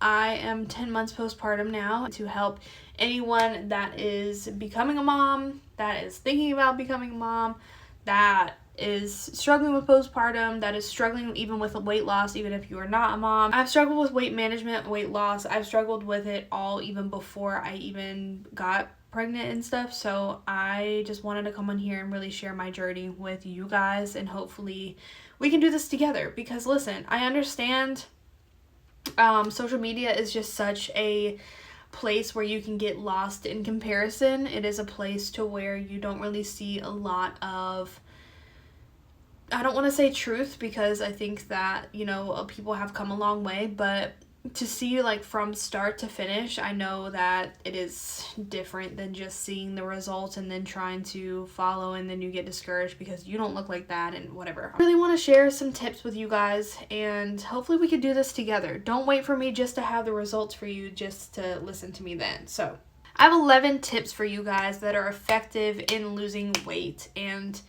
I am 10 months postpartum now to help anyone that is becoming a mom, that is thinking about becoming a mom, that is struggling with postpartum, that is struggling even with weight loss, even if you are not a mom. I've struggled with weight management, weight loss. I've struggled with it all even before I even got pregnant and stuff. So I just wanted to come on here and really share my journey with you guys, and hopefully we can do this together. Because listen, I understand social media is just such a place where you can get lost in comparison. It is a place to where you don't really see a lot of, I don't want to say truth, because I think that, people have come a long way, but to see like from start to finish, I know that it is different than just seeing the results and then trying to follow, and then you get discouraged because you don't look like that and whatever. I really want to share some tips with you guys, and hopefully we could do this together. Don't wait for me just to have the results for you just to listen to me then. So I have 11 tips for you guys that are effective in losing weight. And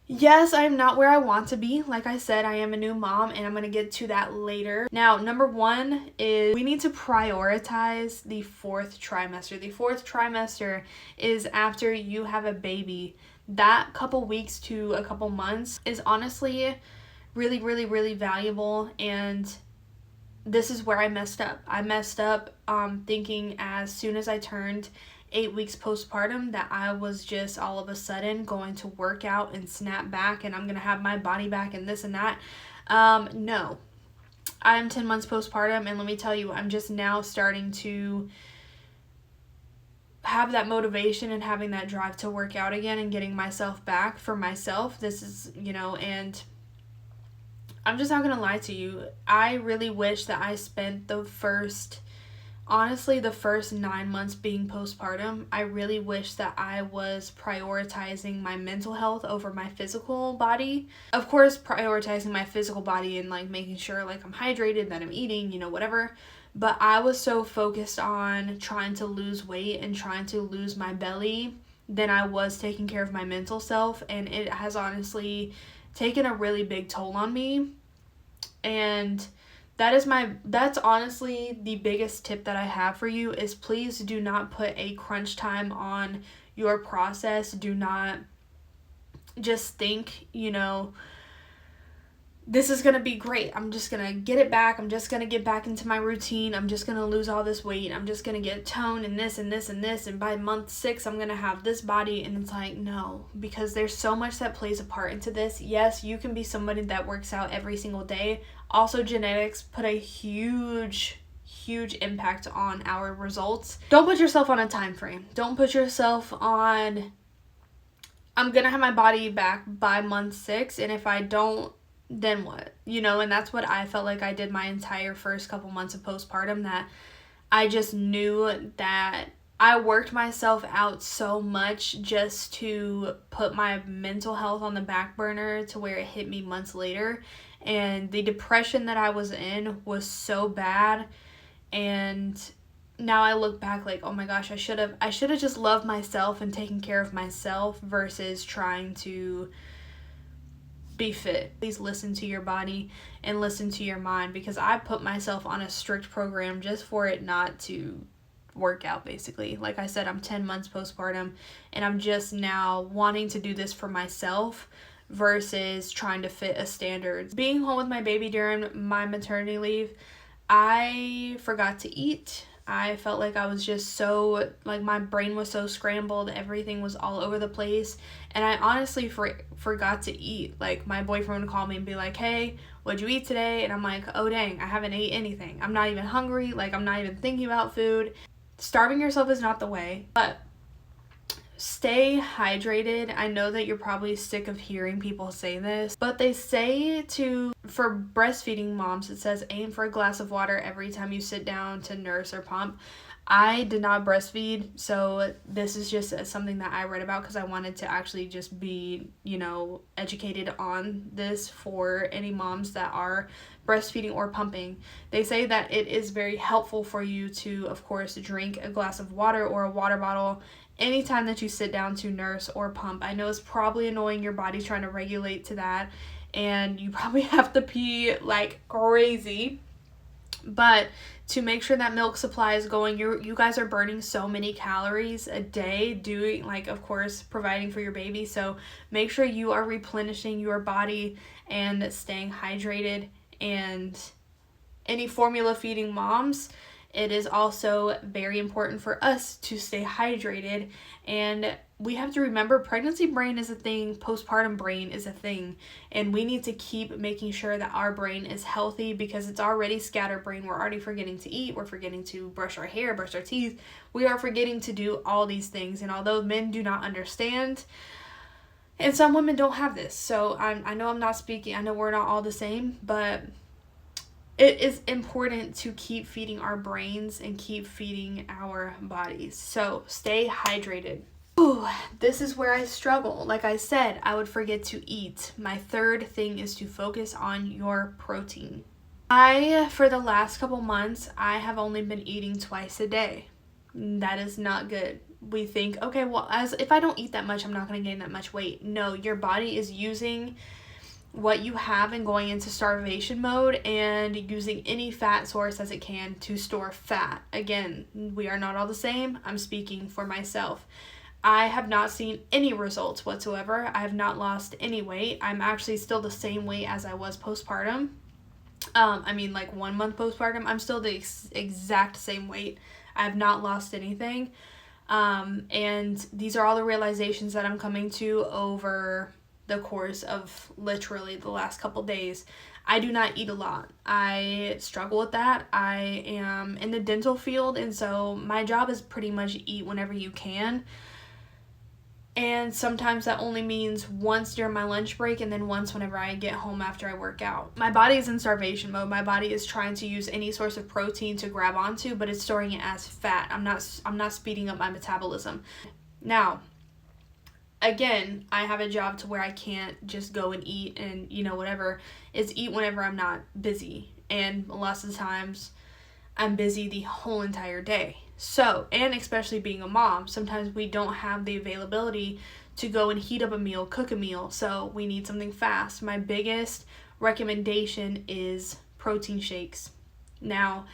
yes, I'm not where I want to be. Like I said, I am a new mom, and I'm going to get to that later. Now, number one is we need to prioritize the fourth trimester. The fourth trimester is after you have a baby. That couple weeks to a couple months is honestly really, really, really valuable, and this is where I messed up. I messed up thinking as soon as I turned 8 weeks postpartum that I was just all of a sudden going to work out and snap back and I'm going to have my body back and this and that. No. I'm 10 months postpartum, and let me tell you, I'm just now starting to have that motivation and having that drive to work out again and getting myself back for myself. This is, and I'm just not going to lie to you. I really wish that I spent the first 9 months being postpartum. I really wish that I was prioritizing my mental health over my physical body. Of course, prioritizing my physical body and like making sure like I'm hydrated, that I'm eating, whatever. But I was so focused on trying to lose weight and trying to lose my belly than I was taking care of my mental self. And it has honestly taken a really big toll on me. And that's honestly the biggest tip that I have for you is please do not put a crunch time on your process. Do not just think, this is going to be great. I'm just going to get it back. I'm just going to get back into my routine. I'm just going to lose all this weight. I'm just going to get toned and this and this and this. And by month 6, I'm going to have this body. And it's like, no, because there's so much that plays a part into this. Yes, you can be somebody that works out every single day. Also, genetics put a huge impact on our results. Don't put yourself on a time frame. Don't put yourself on, I'm going to have my body back by month 6. And if I don't, then what? And that's what I felt like I did my entire first couple months of postpartum, that I just knew that I worked myself out so much just to put my mental health on the back burner to where it hit me months later. And the depression that I was in was so bad. And now I look back like, oh my gosh, I should have just loved myself and taken care of myself versus trying to be fit. Please listen to your body and listen to your mind, because I put myself on a strict program just for it not to work out, basically. Like I said, I'm 10 months postpartum, and I'm just now wanting to do this for myself versus trying to fit a standard. Being home with my baby during my maternity leave, I forgot to eat. I felt like I was just so, like my brain was so scrambled, everything was all over the place, and I honestly forgot to eat. Like my boyfriend would call me and be like, hey, what'd you eat today? And I'm like, oh dang, I haven't ate anything. I'm not even hungry, like I'm not even thinking about food. Starving yourself is not the way, but stay hydrated. I know that you're probably sick of hearing people say this, but they say for breastfeeding moms, it says aim for a glass of water every time you sit down to nurse or pump. I did not breastfeed, so this is just something that I read about because I wanted to actually just be, educated on this for any moms that are breastfeeding or pumping. They say that it is very helpful for you to, of course, drink a glass of water or a water bottle anytime that you sit down to nurse or pump. I know it's probably annoying, your body's trying to regulate to that, and you probably have to pee like crazy. But to make sure that milk supply is going. You guys are burning so many calories a day doing, like, of course, providing for your baby. So make sure you are replenishing your body and staying hydrated. And any formula feeding moms, it is also very important for us to stay hydrated. And we have to remember, pregnancy brain is a thing, postpartum brain is a thing, and we need to keep making sure that our brain is healthy, because it's already scatterbrain. We're already forgetting to eat, we're forgetting to brush our hair, brush our teeth, we are forgetting to do all these things. And although men do not understand, and some women don't have this, so I know I'm not speaking, I know we're not all the same, but it is important to keep feeding our brains and keep feeding our bodies. So stay hydrated. Ooh, this is where I struggle. Like I said, I would forget to eat. My third thing is to focus on your protein. For the last couple months, I have only been eating twice a day. That is not good. We think, okay, well, as if I don't eat that much, I'm not going to gain that much weight. No, your body is using what you have and going into starvation mode and using any fat source as it can to store fat. Again, we are not all the same. I'm speaking for myself. I have not seen any results whatsoever. I have not lost any weight. I'm actually still the same weight as I was postpartum. Like 1 month postpartum, I'm still the exact same weight. I have not lost anything. And these are all the realizations that I'm coming to over the course of literally the last couple days. I do not eat a lot. I struggle with that. I am in the dental field, and so my job is pretty much eat whenever you can. And sometimes that only means once during my lunch break and then once whenever I get home after I work out. My body is in starvation mode. My body is trying to use any source of protein to grab onto, but it's storing it as fat. I'm not speeding up my metabolism. Now, again, I have a job to where I can't just go and eat and, whatever. It's eat whenever I'm not busy. And lots of times I'm busy the whole entire day. So, and especially being a mom, sometimes we don't have the availability to go and heat up a meal, cook a meal. So we need something fast. My biggest recommendation is protein shakes. Now,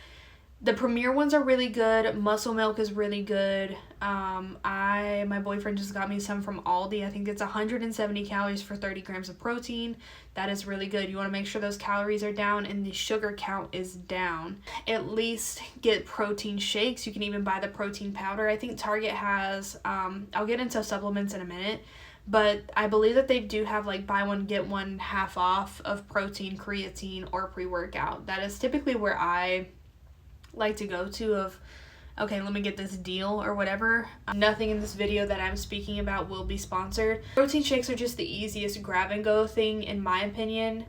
the Premier ones are really good. Muscle Milk is really good. My boyfriend just got me some from Aldi. I think it's 170 calories for 30 grams of protein. That is really good. You want to make sure those calories are down and the sugar count is down. At least get protein shakes. You can even buy the protein powder. I think Target has, I'll get into supplements in a minute, but I believe that they do have like buy one, get one half off of protein, creatine, or pre-workout. That is typically where I like to go to of, okay, let me get this deal or whatever. Nothing in this video that I'm speaking about will be sponsored. Protein shakes are just the easiest grab and go thing in my opinion.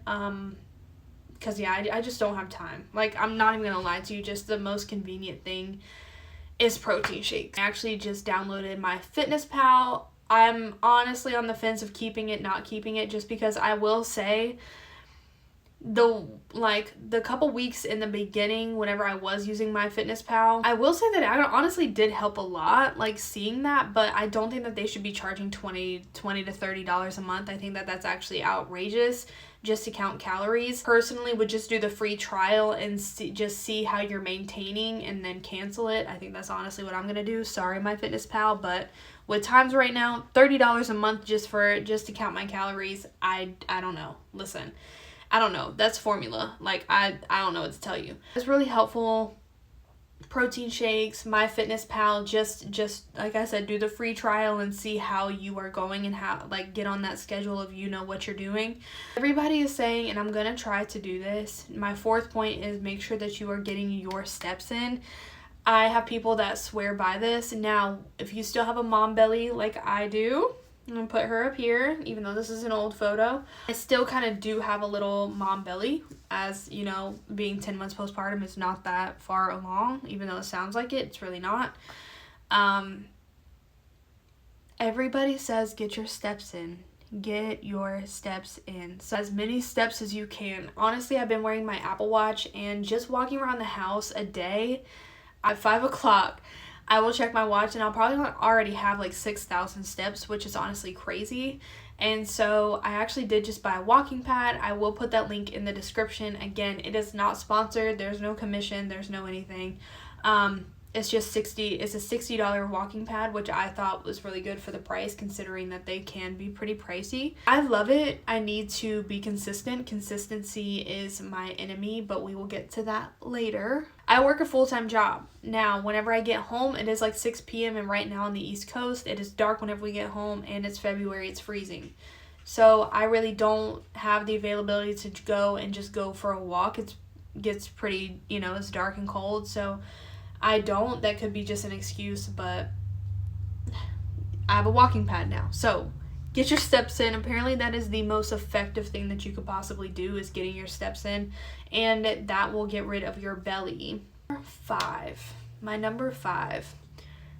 Because I just don't have time. Like, I'm not even gonna lie to you, just the most convenient thing is protein shakes. I actually just downloaded MyFitnessPal. I'm honestly on the fence of keeping it, not keeping it, just because I will say the couple weeks in the beginning whenever I was using MyFitnessPal, I will say that it honestly did help a lot, like seeing that, but I don't think that they should be charging $20 to $30 a month. I think that that's actually outrageous just to count calories. Personally, would just do the free trial and just see how you're maintaining and then cancel it. I think that's honestly what I'm gonna do. Sorry, MyFitnessPal, but with times right now, $30 a month just to count my calories, I don't know. Listen, I don't know. That's formula. Like, I don't know what to tell you. It's really helpful. Protein shakes, MyFitnessPal, just like I said, do the free trial and see how you are going and how, like, get on that schedule of what you're doing. Everybody is saying, and I'm going to try to do this, my fourth point is make sure that you are getting your steps in. I have people that swear by this. Now, if you still have a mom belly like I do, I'm going to put her up here, even though this is an old photo. I still kind of do have a little mom belly, as, being 10 months postpartum is not that far along, even though it sounds like it, it's really not. Everybody says get your steps in. Get your steps in. So as many steps as you can. Honestly, I've been wearing my Apple Watch and just walking around the house a day at 5 o'clock. I will check my watch and I'll probably already have like 6,000 steps, which is honestly crazy. And so I actually did just buy a walking pad. I will put that link in the description. Again, it is not sponsored. There's no commission. There's no anything. It's just it's a $60 walking pad, which I thought was really good for the price, considering that they can be pretty pricey. I love it. I need to be consistent. Consistency is my enemy, but we will get to that later. I work a full-time job. Now, whenever I get home, it is like 6 p.m. and right now on the East Coast, it is dark whenever we get home, and it's February, it's freezing. So I really don't have the availability to go and just go for a walk. It gets pretty, it's dark and cold, so I don't. That could be just an excuse, but I have a walking pad now. So get your steps in. Apparently that is the most effective thing that you could possibly do, is getting your steps in, and that will get rid of your belly. My number 5,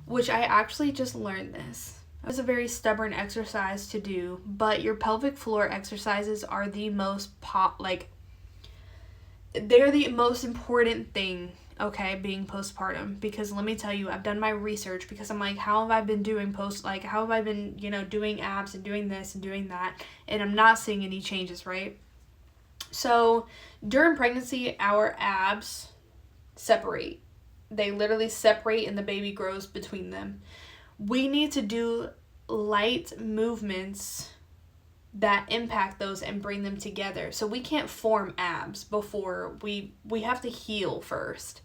which I actually just learned this. It was a very stubborn exercise to do, but your pelvic floor exercises are the most they're the most important thing, okay, being postpartum, because let me tell you, I've done my research, because I'm like, how have I been doing how have I been, doing abs and doing this and doing that, and I'm not seeing any changes, right? So during pregnancy, our abs separate. They literally separate and the baby grows between them. We need to do light movements that impact those and bring them together. So we can't form abs before we have to heal first.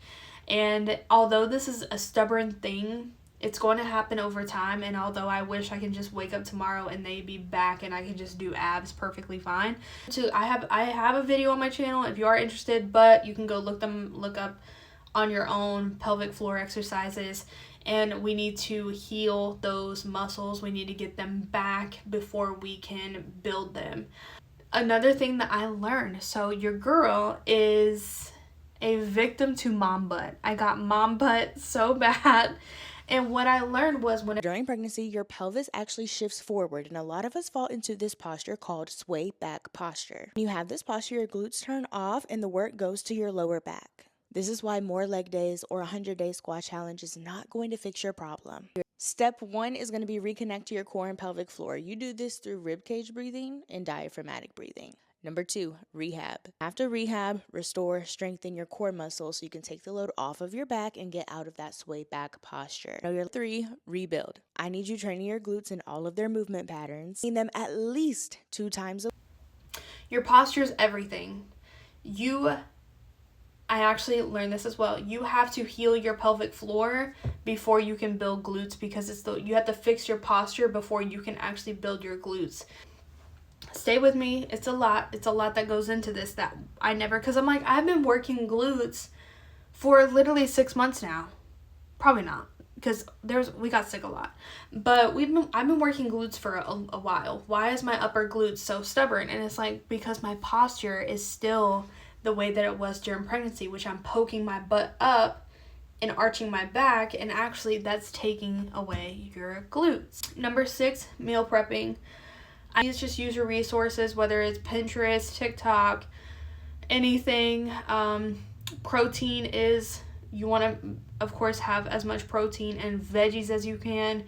And although this is a stubborn thing, it's going to happen over time. And although I wish I can just wake up tomorrow and they be back and I can just do abs perfectly fine. So I have a video on my channel if you are interested, but you can go look up on your own pelvic floor exercises. And we need to heal those muscles. We need to get them back before we can build them. Another thing that I learned, so your girl is a victim to mom butt. I got mom butt so bad. And what I learned was during pregnancy, your pelvis actually shifts forward, and a lot of us fall into this posture called sway back posture. When you have this posture, your glutes turn off and the work goes to your lower back. This is why more leg days or 100-day squat challenge is not going to fix your problem. Step 1 is going to be reconnect to your core and pelvic floor. You do this through ribcage breathing and diaphragmatic breathing. Number 2, rehab. After rehab, restore, strengthen your core muscles so you can take the load off of your back and get out of that sway back posture. Number 3, rebuild. I need you training your glutes in all of their movement patterns. Train them at least 2 times a week. Your posture is everything. I actually learned this as well. You have to heal your pelvic floor before you can build glutes, because you have to fix your posture before you can actually build your glutes. Stay with me. It's a lot that goes into this that I never, because I'm like, I've been working glutes for literally 6 months now. Probably not, because we got sick a lot. But I've been working glutes for a while. Why is my upper glutes so stubborn? And it's like, because my posture is still the way that it was during pregnancy, which I'm poking my butt up and arching my back, and actually that's taking away your glutes. Number 6, meal prepping. I just use your resources, whether it's Pinterest, TikTok, anything. Protein is, you want to, of course, have as much protein and veggies as you can.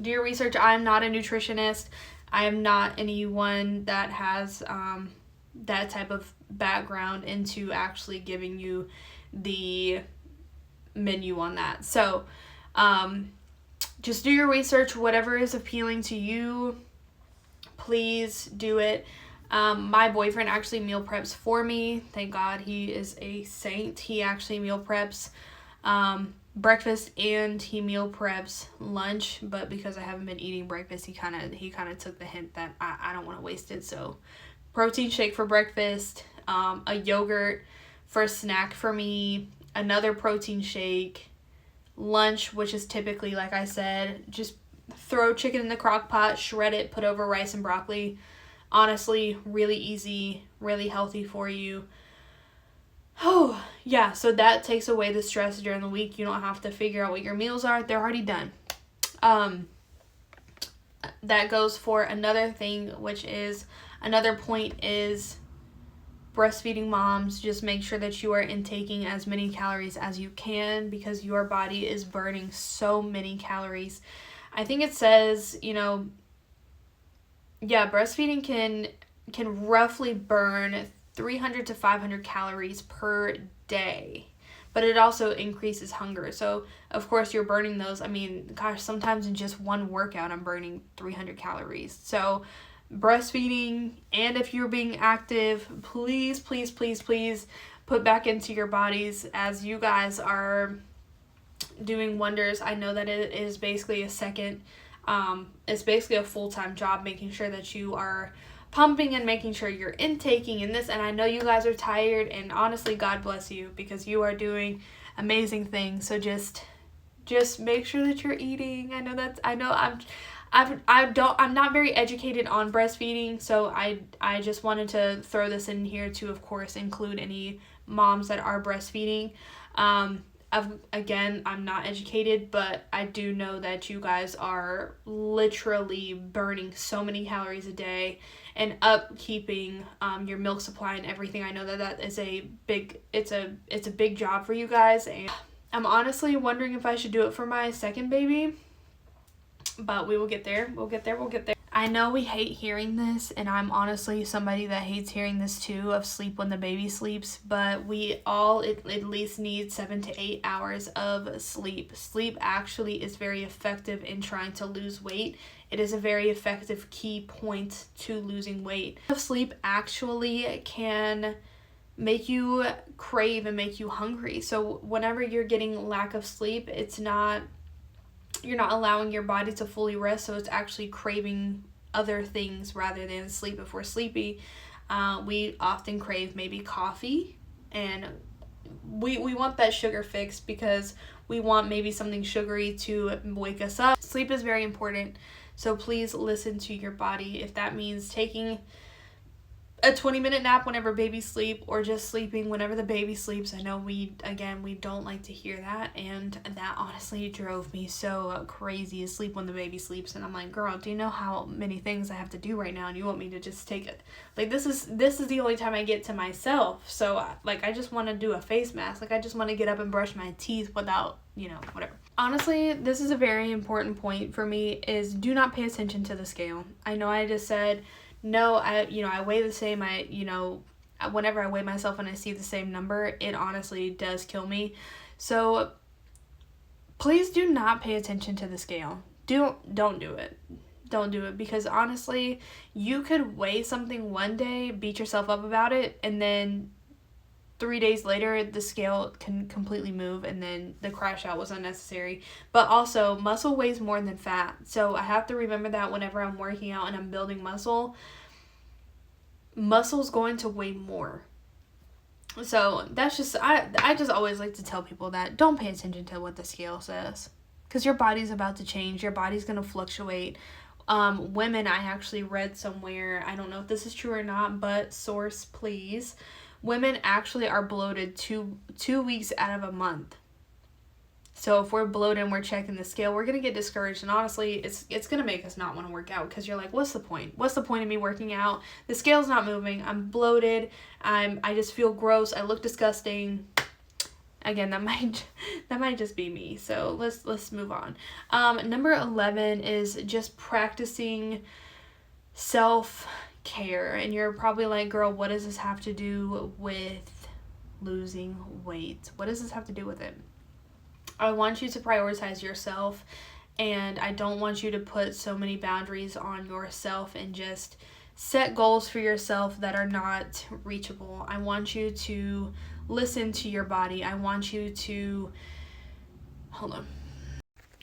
Do your research. I'm not a nutritionist. I am not anyone that has that type of background into actually giving you the menu on that. So just do your research. Whatever is appealing to you, please do it. My boyfriend actually meal preps for me. Thank God, he is a saint. He actually meal preps breakfast and he meal preps lunch, but because I haven't been eating breakfast, he kind of took the hint that I don't want to waste it. So protein shake for breakfast, a yogurt for a snack for me, another protein shake, lunch, which is typically, like I said, just throw chicken in the crock pot, shred it, put over rice and broccoli. Honestly, really easy, really healthy for you. Oh, yeah, so that takes away the stress during the week. You don't have to figure out what your meals are. They're already done. That goes for another thing, which is, another point is breastfeeding moms. Just make sure that you are intaking as many calories as you can, because your body is burning so many calories. I think it says, yeah, breastfeeding can roughly burn 300 to 500 calories per day. But it also increases hunger. So, of course, you're burning those. I mean, gosh, sometimes in just one workout, I'm burning 300 calories. So, breastfeeding, and if you're being active, please, please, please, please put back into your bodies as you guys are doing wonders. I know that it is basically a second, it's basically a full-time job making sure that you are pumping and making sure you're intaking and this, and I know you guys are tired, and honestly, God bless you, because you are doing amazing things. So just make sure that you're eating. I'm not very educated on breastfeeding, so I just wanted to throw this in here to, of course, include any moms that are breastfeeding. Again, I'm not educated, but I do know that you guys are literally burning so many calories a day and upkeeping your milk supply and everything. I know that is a big job for you guys, and I'm honestly wondering if I should do it for my second baby, but we will get there. We'll get there. I know we hate hearing this, and I'm honestly somebody that hates hearing this too, of sleep when the baby sleeps, but we all at least need 7 to 8 hours of sleep. Sleep actually is very effective in trying to lose weight. It is a very effective key point to losing weight. Sleep actually can make you crave and make you hungry. So whenever you're getting lack of sleep, you're not allowing your body to fully rest, so it's actually craving other things rather than sleep. If we're sleepy, we often crave maybe coffee, and we want that sugar fix because we want maybe something sugary to wake us up. Sleep is very important, so please listen to your body. If that means taking a 20-minute nap whenever babies sleep, or just sleeping whenever the baby sleeps. I know we don't like to hear that, and that honestly drove me so crazy, to sleep when the baby sleeps. And I'm like, girl, do you know how many things I have to do right now, and you want me to just take it? Like, this is the only time I get to myself. So like, I just want to do a face mask. Like, I just want to get up and brush my teeth without, whatever. Honestly, this is a very important point for me, is do not pay attention to the scale. I know I just said, no, I weigh the same. Whenever I weigh myself and I see the same number, it honestly does kill me. So please do not pay attention to the scale. Don't do it. Don't do it, because honestly, you could weigh something one day, beat yourself up about it, and then 3 days later, the scale can completely move, and then the crash out was unnecessary. But also, muscle weighs more than fat. So I have to remember that whenever I'm working out and I'm building muscle's going to weigh more. So that's just, I just always like to tell people that don't pay attention to what the scale says, because your body's about to change. Your body's going to fluctuate. Women, I actually read somewhere, I don't know if this is true or not, but source please, women actually are bloated two weeks out of a month. So if we're bloated and we're checking the scale, we're going to get discouraged. And honestly, it's going to make us not want to work out, because you're like, what's the point? What's the point of me working out? The scale's not moving. I'm bloated. I just feel gross. I look disgusting. Again, that might just be me. So let's move on. Number 11 is just practicing self-care. And you're probably like, girl, what does this have to do with losing weight? What does this have to do with it? I want you to prioritize yourself, and I don't want you to put so many boundaries on yourself and just set goals for yourself that are not reachable. I want you to listen to your body. I want you to... Hold on.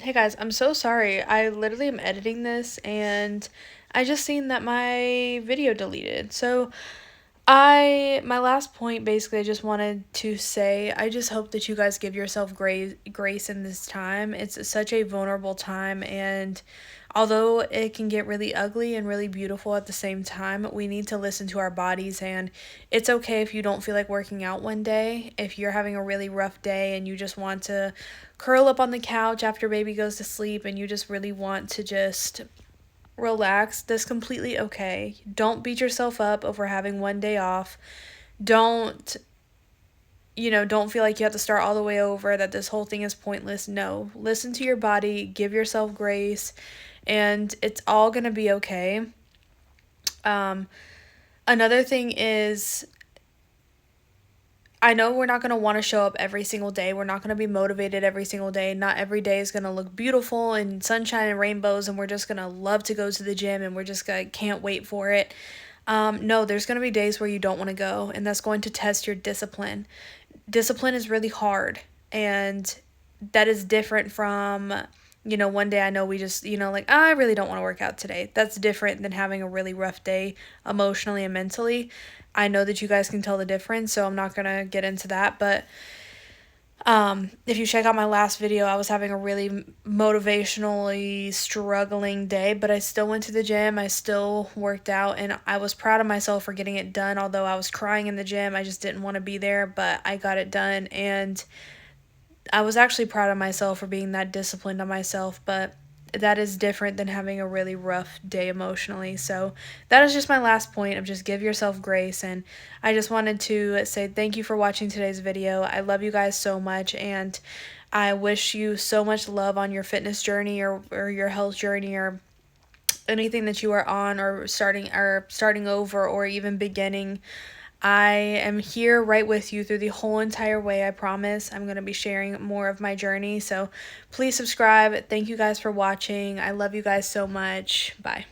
Hey guys, I'm so sorry. I literally am editing this, and I just seen that my video deleted. So my last point, basically, I just wanted to say, I just hope that you guys give yourself grace in this time. It's such a vulnerable time, and although it can get really ugly and really beautiful at the same time, we need to listen to our bodies. And it's okay if you don't feel like working out one day. If you're having a really rough day and you just want to curl up on the couch after baby goes to sleep, and you just really want to just relax, that's completely okay. Don't beat yourself up over having one day off. Don't feel like you have to start all the way over, that this whole thing is pointless. No, listen to your body, give yourself grace, and it's all going to be okay. Another thing is, I know we're not going to want to show up every single day. We're not going to be motivated every single day. Not every day is going to look beautiful and sunshine and rainbows, and we're just going to love to go to the gym and we're just going to can't wait for it. No, there's going to be days where you don't want to go, and that's going to test your discipline. Discipline is really hard, and that is different from, one day I know we just, like, oh, I really don't want to work out today. That's different than having a really rough day emotionally and mentally. I know that you guys can tell the difference, so I'm not going to get into that, but if you check out my last video, I was having a really motivationally struggling day, but I still went to the gym, I still worked out, and I was proud of myself for getting it done. Although I was crying in the gym, I just didn't want to be there, but I got it done, and I was actually proud of myself for being that disciplined on myself, but that is different than having a really rough day emotionally. So that is just my last point of just give yourself grace. And I just wanted to say thank you for watching today's video. I love you guys so much, and I wish you so much love on your fitness journey or your health journey or anything that you are on, or starting over, or even beginning. I am here right with you through the whole entire way, I promise. I'm going to be sharing more of my journey, so please subscribe. Thank you guys for watching. I love you guys so much. Bye.